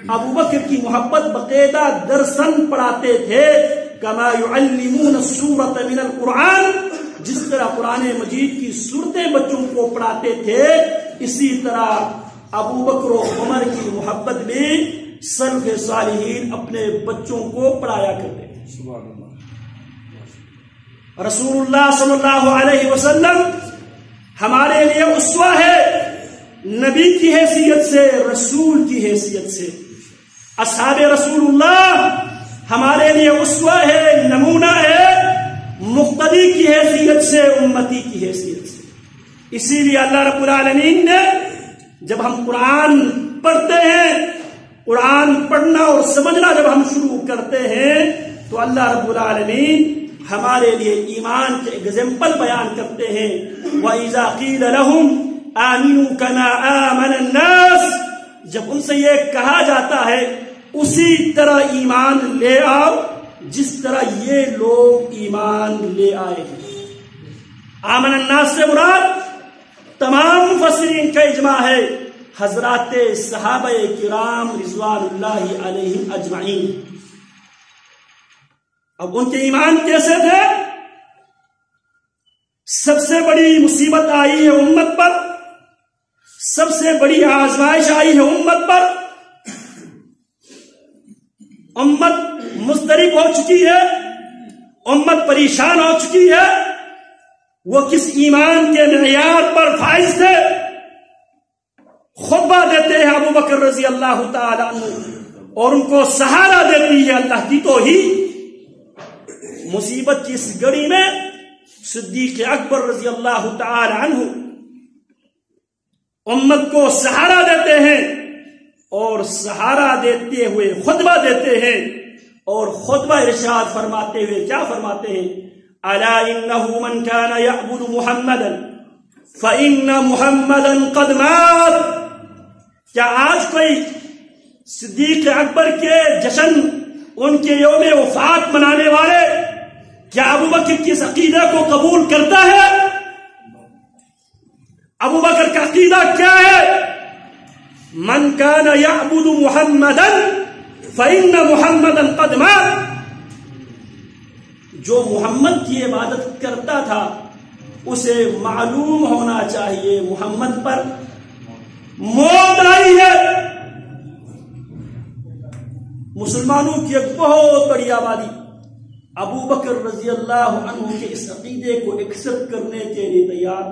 ابو بکر کی محبت باقاعدہ درسن پڑھاتے تھے، کما یعلمون السورۃ من القرآن، جس طرح قرآن مجید کی صورتیں بچوں کو پڑھاتے تھے، اسی طرح ابو بکر و عمر کی محبت بھی سلف صالحین اپنے بچوں کو پڑھایا کرتے تھے۔ سبحان اللہ۔ رسول اللہ صلی اللہ علیہ وسلم ہمارے لیے اسوہ ہے، نبی کی حیثیت سے، رسول کی حیثیت سے۔ اصحاب رسول اللہ ہمارے لیے اسوہ ہے، نمونہ ہے، مقتدی کی حیثیت سے، امتی کی حیثیت سے۔ اسی لیے اللہ رب العالمین نے جب ہم قرآن پڑھتے ہیں، قرآن پڑھنا اور سمجھنا جب ہم شروع کرتے ہیں تو اللہ رب العالمین ہمارے لیے ایمان کے ایگزامپل بیان کرتے ہیں۔ وَإِذَا قِيلَ لَهُمْ آمِنُوا كَمَا آمَنَ النَّاسِ، جب ان سے یہ کہا جاتا ہے اسی طرح ایمان لے آؤ جس طرح یہ لوگ ایمان لے آئے ہیں۔ آمن الناس سے مراد تمام مفسرین کا اجماع ہے، حضرات صحابہ کرام رضوان اللہ علیہم اجمعین۔ اب ان کے ایمان کیسے تھے؟ سب سے بڑی مصیبت آئی ہے امت پر، سب سے بڑی آزمائش آئی ہے امت پر، امت مضطرب ہو چکی ہے، امت پریشان ہو چکی ہے۔ وہ کس ایمان کے معیار پر فائز تھے؟ خطبہ دیتے ہیں ابو بکر رضی اللہ تعالی عنہ اور ان کو سہارا دیتی ہے اللہ کی توحید۔ مصیبت کی اس گھڑی میں صدیق اکبر رضی اللہ تعالی عنہ امت کو سہارا دیتے ہیں اور سہارا دیتے ہوئے خطبہ دیتے ہیں، اور خطبہ ارشاد فرماتے ہوئے کیا فرماتے ہیں؟ الا انه من كان يعبد محمدا فان محمدا قد مات۔ کیا آج کوئی صدیق اکبر کے جشن، ان کے یوم وفات منانے والے کیا ابو بکر کی اس عقیدہ کو قبول کرتا ہے؟ ابو بکر کا عقیدہ کیا ہے؟ من كان يعبد محمدا فإن محمدا قد مات۔ جو محمد کی عبادت کرتا تھا اسے معلوم ہونا چاہیے محمد پر موت آئی ہے۔ مسلمانوں کی ایک بہت بڑی آبادی ابو بکر رضی اللہ عنہ کے اس عقیدے کو ایکسپٹ کرنے کے لیے تیار،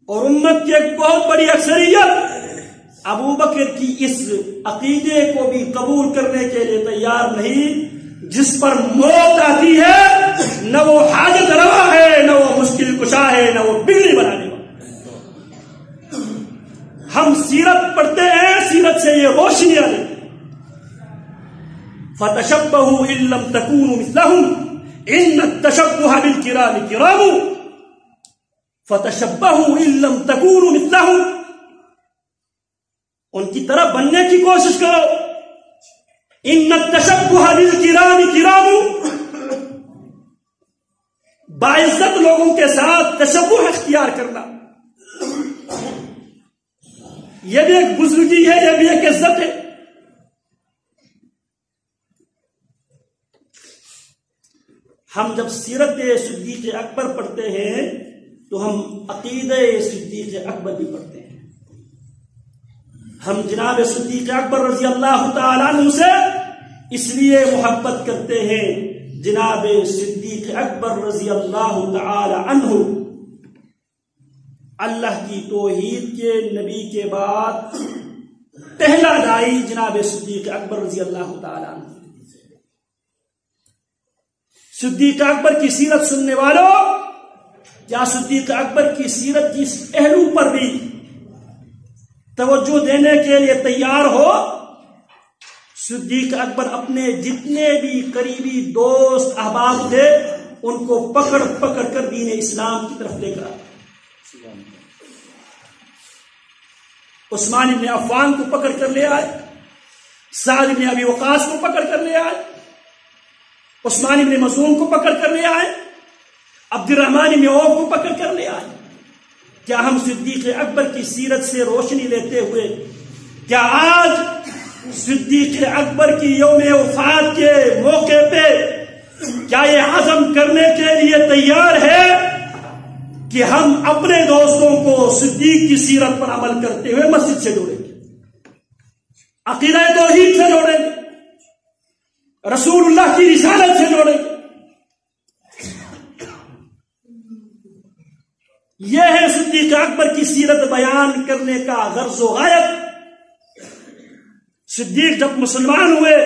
اور امت کی ایک بہت بڑی اکثریت ابو بکر کی اس عقیدے کو بھی قبول کرنے کے لیے تیار نہیں۔ جس پر موت آتی ہے نہ وہ حاجت روا ہے، نہ وہ مشکل کشا ہے، نہ وہ بگڑی بنانے والا۔ ہم سیرت پڑھتے ہیں، سیرت سے یہ روشنی آ رہی، فَتَشَبَّهُ إِن لَّمْ تَكُونُوا مِثْلَهُمْ إِنَّ التَّشَبُّهَ بِالْكِرَامِ كِرَامٌ۔ فَتَشَبَّهُ إِن لَّمْ تَكُونُوا مِثْلَهُمْ، ان کی طرح بننے کی کوشش کرو۔ ان التشبہ بالکرام کرام، باعزت لوگوں کے ساتھ تشبہ اختیار کرنا، یہ بھی ایک بزرگی ہے، یہ بھی ایک عزت ہے۔ ہم جب سیرت صدیق اکبر پڑھتے ہیں تو ہم عقیدہ صدیق اکبر بھی پڑھتے ہیں۔ ہم جناب صدیق اکبر رضی اللہ تعالیٰ عنہ سے اس لیے محبت کرتے ہیں، جناب صدیق اکبر رضی اللہ تعالی عنہ اللہ کی توحید کے نبی کے بعد پہلا داعی جناب صدیق اکبر رضی اللہ تعالی عنہ۔ صدیق اکبر کی سیرت سننے والوں، کیا صدیق اکبر کی سیرت کی اس پہلو پر بھی توجہ دینے کے لیے تیار ہو؟ صدیق اکبر اپنے جتنے بھی قریبی دوست احباب تھے ان کو پکڑ پکڑ کر دین اسلام کی طرف لے کر آئے۔ عثمان بن عفان کو پکڑ کر لے آئے، سعد بن ابی وقاص کو پکڑ کر لے آئے، عثمان بن مظعون کو پکڑ کر لے آئے، عبد الرحمن بن عوف کو پکڑ کر لے آئے۔ کیا ہم صدیق اکبر کی سیرت سے روشنی لیتے ہوئے کیا آج صدیق اکبر کی یوم وفات کے موقع پہ کیا یہ عزم کرنے کے لیے تیار ہے کہ ہم اپنے دوستوں کو صدیق کی سیرت پر عمل کرتے ہوئے مسجد سے جوڑیں گے، عقیدہ توحید سے جوڑیں گے، رسول اللہ کی رسالت سے جوڑیں گے؟ یہ ہے صدیق اکبر کی سیرت بیان کرنے کا غرض و غایت۔ صدیق جب مسلمان ہوئے